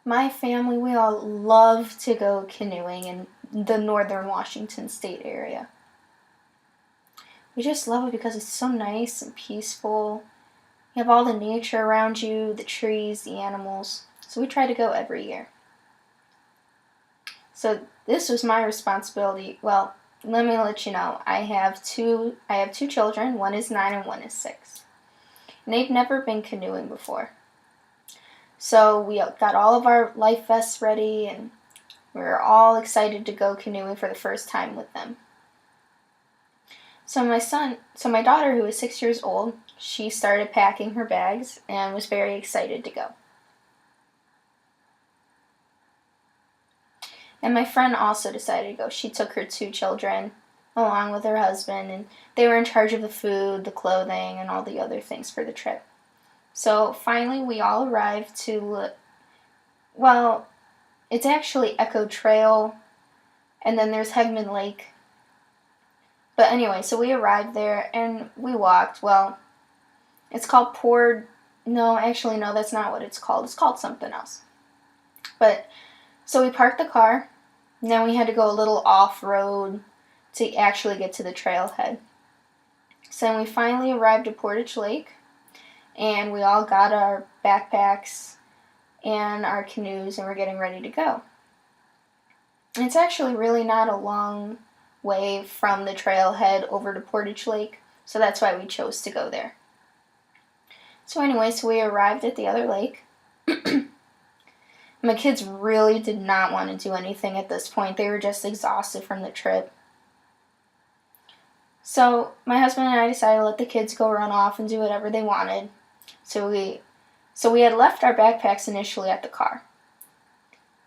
My family, we all love to go canoeing in the northern Washington state area. We just love it because it's so nice and peaceful. You have all the nature around you, the trees, the animals. So we try to go every year. So this was my responsibility. Well, let me let you know. I have two children. One is 9 and one is 6. And they've never been canoeing before. So we got all of our life vests ready and we were all excited to go canoeing for the first time with them. So my daughter, who is 6 years old, she started packing her bags and was very excited to go. And my friend also decided to go. She took her 2 children along with her husband, and they were in charge of the food, the clothing, and all the other things for the trip. So finally, we all arrived to, well, it's actually Echo Trail, and then there's Hegman Lake. But anyway, so we arrived there, and we walked. Well, it's called no, actually, no, that's not what it's called. It's called something else. But, so we parked the car, and then we had to go a little off-road to actually get to the trailhead. So then we finally arrived at Portage Lake, and we all got our backpacks and our canoes, and we're getting ready to go. And it's actually really not a long way from the trailhead over to Portage Lake, so that's why we chose to go there. So anyway, so we arrived at the other lake. My kids really did not want to do anything at this point. They were just exhausted from the trip. So my husband and I decided to let the kids go run off and do whatever they wanted. So we had left our backpacks initially at the car.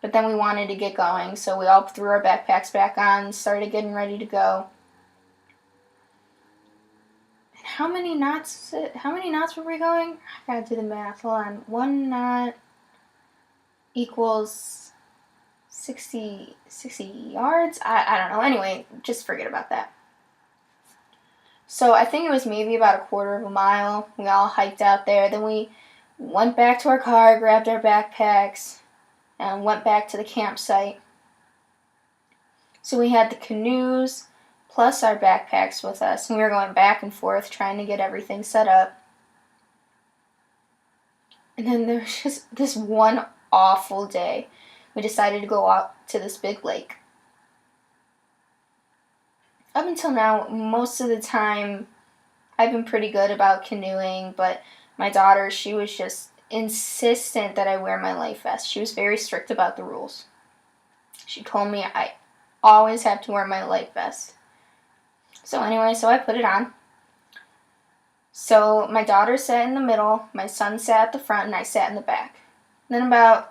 But then we wanted to get going, so we all threw our backpacks back on and started getting ready to go. And how many knots were we going? I gotta do the math. Hold on. 1 knot equals 60 yards? I don't know. Anyway, just forget about that. So I think it was maybe about a quarter of a mile. We all hiked out there. Then we went back to our car, grabbed our backpacks, and went back to the campsite. So we had the canoes plus our backpacks with us, and we were going back and forth trying to get everything set up. And then there was just this one awful day. We decided to go out to this big lake. Up until now, most of the time, I've been pretty good about canoeing, but my daughter, she was just insistent that I wear my life vest. She was very strict about the rules. She told me I always have to wear my life vest. So anyway, so I put it on. So my daughter sat in the middle, my son sat at the front, and I sat in the back. Then I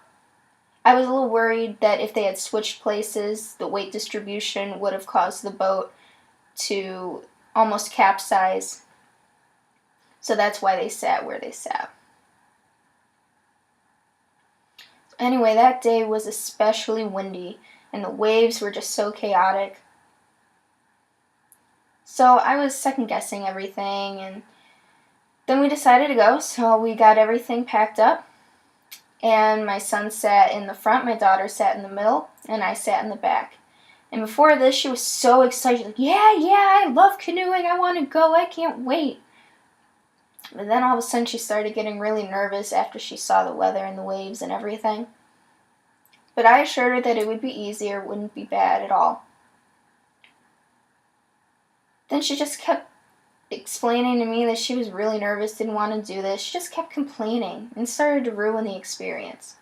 was a little worried that if they had switched places, the weight distribution would have caused the boat to almost capsize. So that's why they sat where they sat. Anyway, that day was especially windy, and the waves were just so chaotic. So I was second-guessing everything, and then we decided to go, so we got everything packed up, and my son sat in the front, my daughter sat in the middle, and I sat in the back. And before this, she was so excited, like, yeah, I love canoeing, I want to go, I can't wait. But then all of a sudden she started getting really nervous after she saw the weather and the waves and everything. But I assured her that it would be easier, it wouldn't be bad at all. Then she just kept explaining to me that she was really nervous, didn't want to do this. She just kept complaining and started to ruin the experience.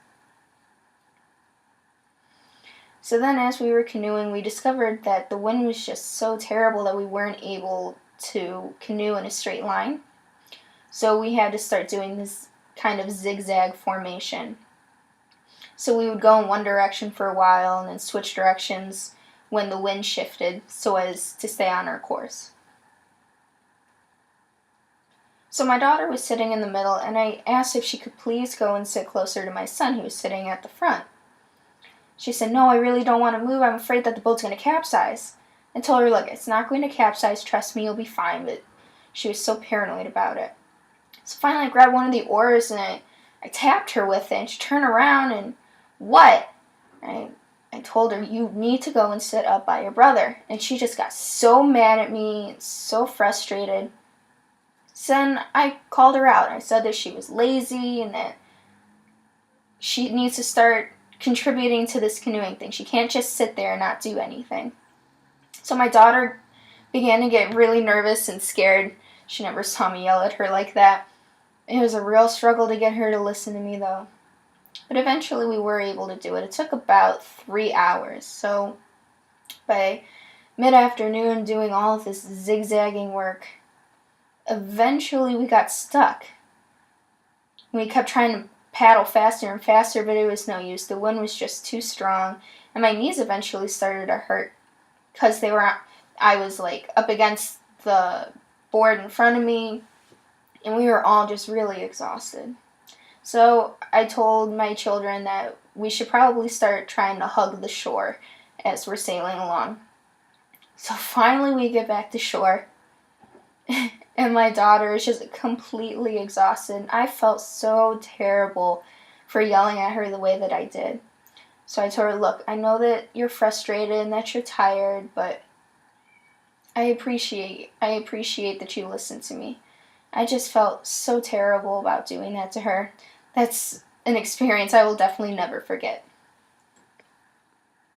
So then as we were canoeing, we discovered that the wind was just so terrible that we weren't able to canoe in a straight line. So we had to start doing this kind of zigzag formation. So we would go in one direction for a while and then switch directions when the wind shifted so as to stay on our course. So my daughter was sitting in the middle, and I asked if she could please go and sit closer to my son, who was sitting at the front. She said, no, I really don't want to move. I'm afraid that the boat's going to capsize. I told her, look, it's not going to capsize. Trust me, you'll be fine. But she was so paranoid about it. So finally I grabbed one of the oars and I tapped her with it. And she turned around and what? I, I told her, you need to go and sit up by your brother. And she just got so mad at me, so frustrated. So then I called her out. I said that she was lazy and that she needs to start contributing to this canoeing thing. She can't just sit there and not do anything. So my daughter began to get really nervous and scared. She never saw me yell at her like that. It was a real struggle to get her to listen to me, though. But eventually we were able to do it. It took about 3 hours. So by mid-afternoon, doing all of this zigzagging work, eventually we got stuck. We kept trying to paddle faster and faster, but it was no use. The wind was just too strong, and my knees eventually started to hurt because I was like up against the board in front of me, and we were all just really exhausted. So I told my children that we should probably start trying to hug the shore as we're sailing along. So finally we get back to shore, and my daughter is just completely exhausted. I felt so terrible for yelling at her the way that I did. So I told her, look, I know that you're frustrated and that you're tired, but I appreciate that you listened to me. I just felt so terrible about doing that to her. That's an experience I will definitely never forget.